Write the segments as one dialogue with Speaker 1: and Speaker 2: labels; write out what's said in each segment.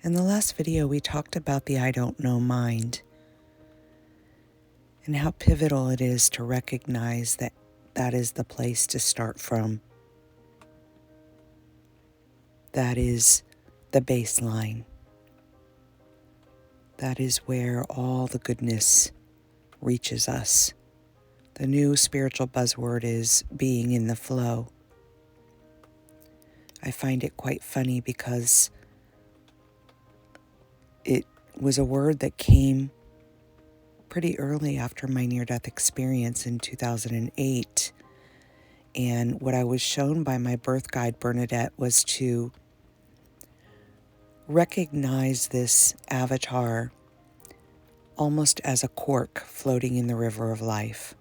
Speaker 1: In the last video, we talked about the I don't know mind and how pivotal it is to recognize that that is the place to start from. That is the baseline. That is where all the goodness reaches us. The new spiritual buzzword is being in the flow. I find it quite funny because it was a word that came pretty early after my near-death experience in 2008. And what I was shown by my birth guide, Bernadette, was to recognize this avatar almost as a cork floating in the river of life.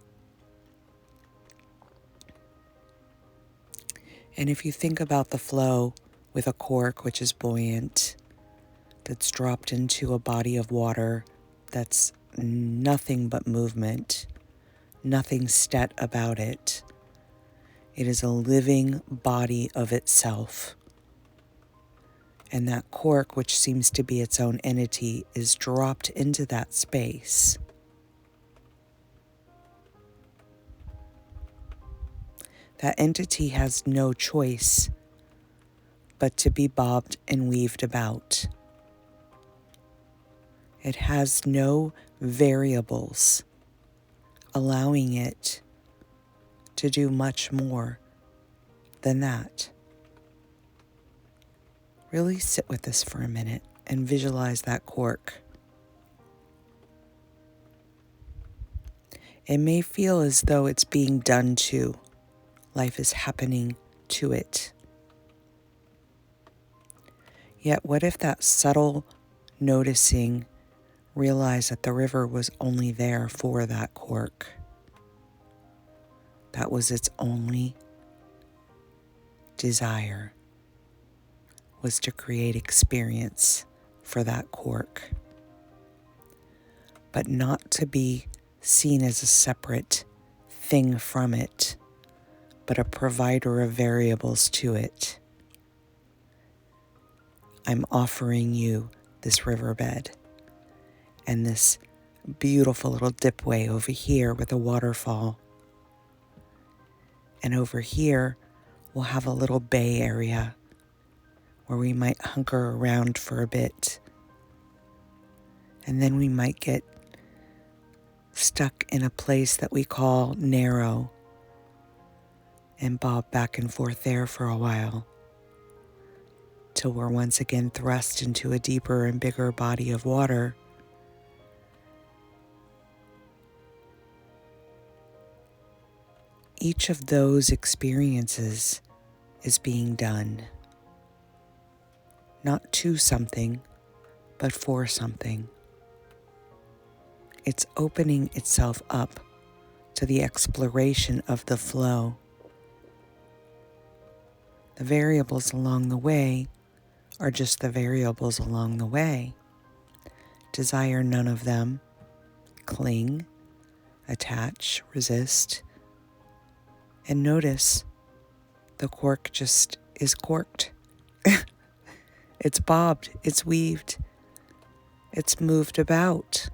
Speaker 1: And if you think about the flow with a cork, which is buoyant, that's dropped into a body of water that's nothing but movement, nothing set about it. It is a living body of itself. And that cork, which seems to be its own entity, is dropped into that space. That entity has no choice but to be bobbed and weaved about. It has no variables allowing it to do much more than that. Really sit with this for a minute and visualize that cork. It may feel as though it's being done to. Life is happening to it. Yet what if that subtle noticing realized that the river was only there for that cork? That was its only desire, was to create experience for that cork, but not to be seen as a separate thing from it, but a provider of variables to it. I'm offering you this riverbed and this beautiful little dipway over here with a waterfall. And over here, we'll have a little bay area where we might hunker around for a bit. And then we might get stuck in a place that we call narrow and bob back and forth there for a while till we're once again thrust into a deeper and bigger body of water. Each of those experiences is being done, not to something, but for something. It's opening itself up to the exploration of the flow. The variables along the way are just the variables along the way. Desire none of them. Cling, attach, resist, and notice the cork just is corked. It's bobbed, it's weaved, it's moved about.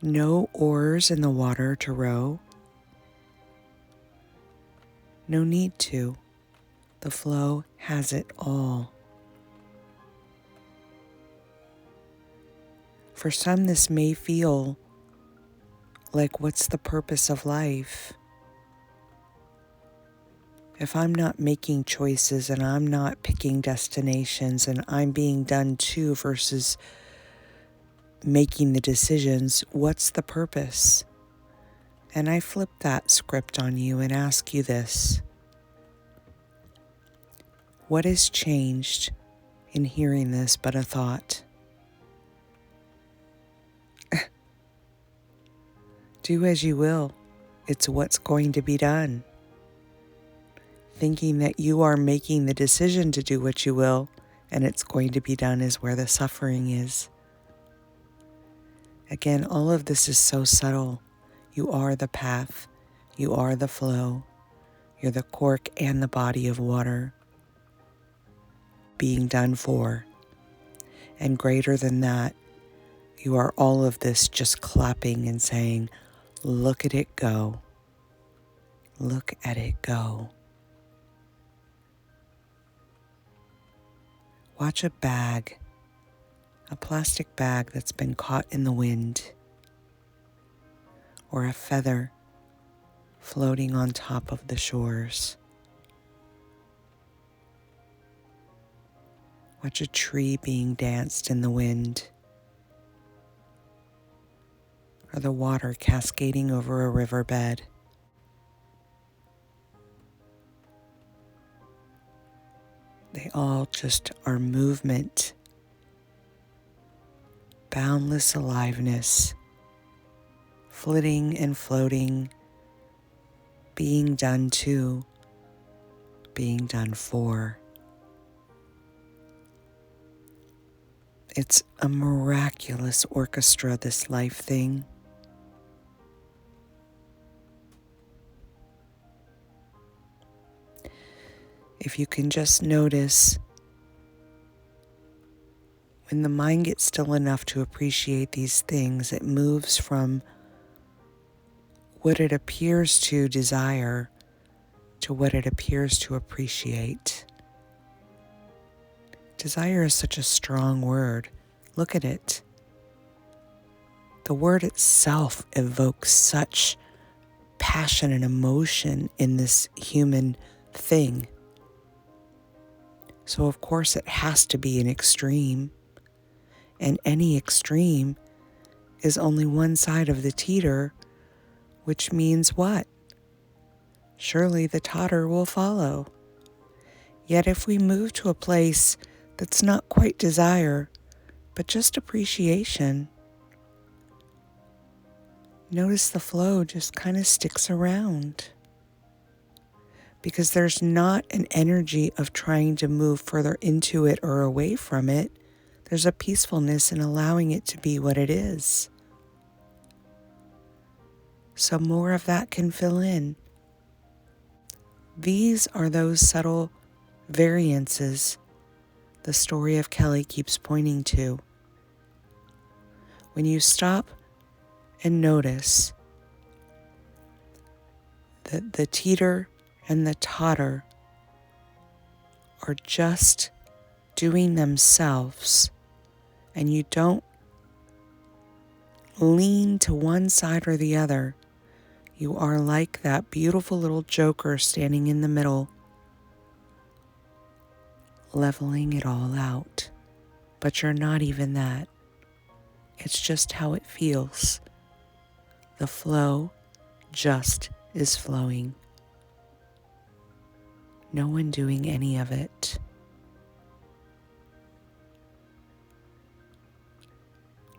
Speaker 1: No oars in the water to row. No need to. The flow has it all. For some, this may feel like, what's the purpose of life? If I'm not making choices and I'm not picking destinations and I'm being done to versus making the decisions, what's the purpose? And I flip that script on you and ask you this. What has changed in hearing this but a thought? Do as you will. It's what's going to be done. Thinking that you are making the decision to do what you will and it's going to be done is where the suffering is. Again, all of this is so subtle. You are the path. You are the flow. You're the cork and the body of water. being done for. And greater than that, you are all of this just clapping and saying, look at it go. Look at it go. Watch a bag, a plastic bag that's been caught in the wind, or a feather floating on top of the shores. Watch a tree being danced in the wind, or the water cascading over a riverbed. They all just are movement, boundless aliveness, flitting and floating, being done to, being done for. It's a miraculous orchestra, this life thing. If you can just notice when the mind gets still enough to appreciate these things, it moves from what it appears to desire to what it appears to appreciate. Desire is such a strong word. Look at it. The word itself evokes such passion and emotion in this human thing. So of course it has to be an extreme, and any extreme is only one side of the teeter, which means what? Surely the totter will follow. Yet if we move to a place that's not quite desire, but just appreciation, notice the flow just kind of sticks around. Because there's not an energy of trying to move further into it or away from it. There's a peacefulness in allowing it to be what it is. So more of that can fill in. These are those subtle variances the story of Kelly keeps pointing to. When you stop and notice that the teeter and the totter are just doing themselves, and you don't lean to one side or the other, you are like that beautiful little joker standing in the middle, leveling it all out. But you're not even that. It's just how it feels. The flow just is flowing. No one doing any of it.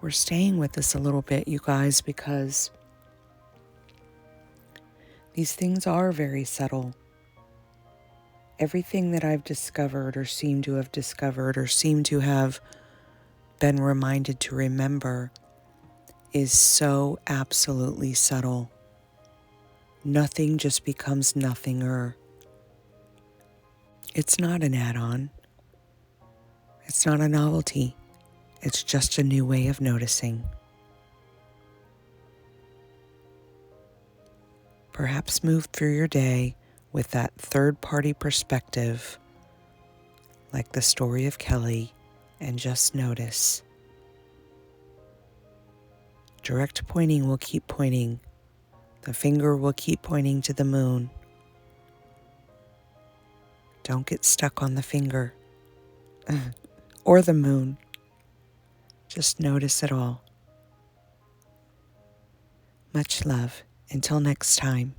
Speaker 1: We're staying with this a little bit, you guys, because these things are very subtle. Everything that I've discovered or seem to have discovered or seem to have been reminded to remember is so absolutely subtle. Nothing just becomes nothinger. It's not an add-on. It's not a novelty. It's just a new way of noticing. Perhaps move through your day with that third-party perspective, like the story of Kelly, and just notice. Direct pointing will keep pointing. The finger will keep pointing to the moon. Don't get stuck on the finger or the moon. Just notice it all. Much love. Until next time.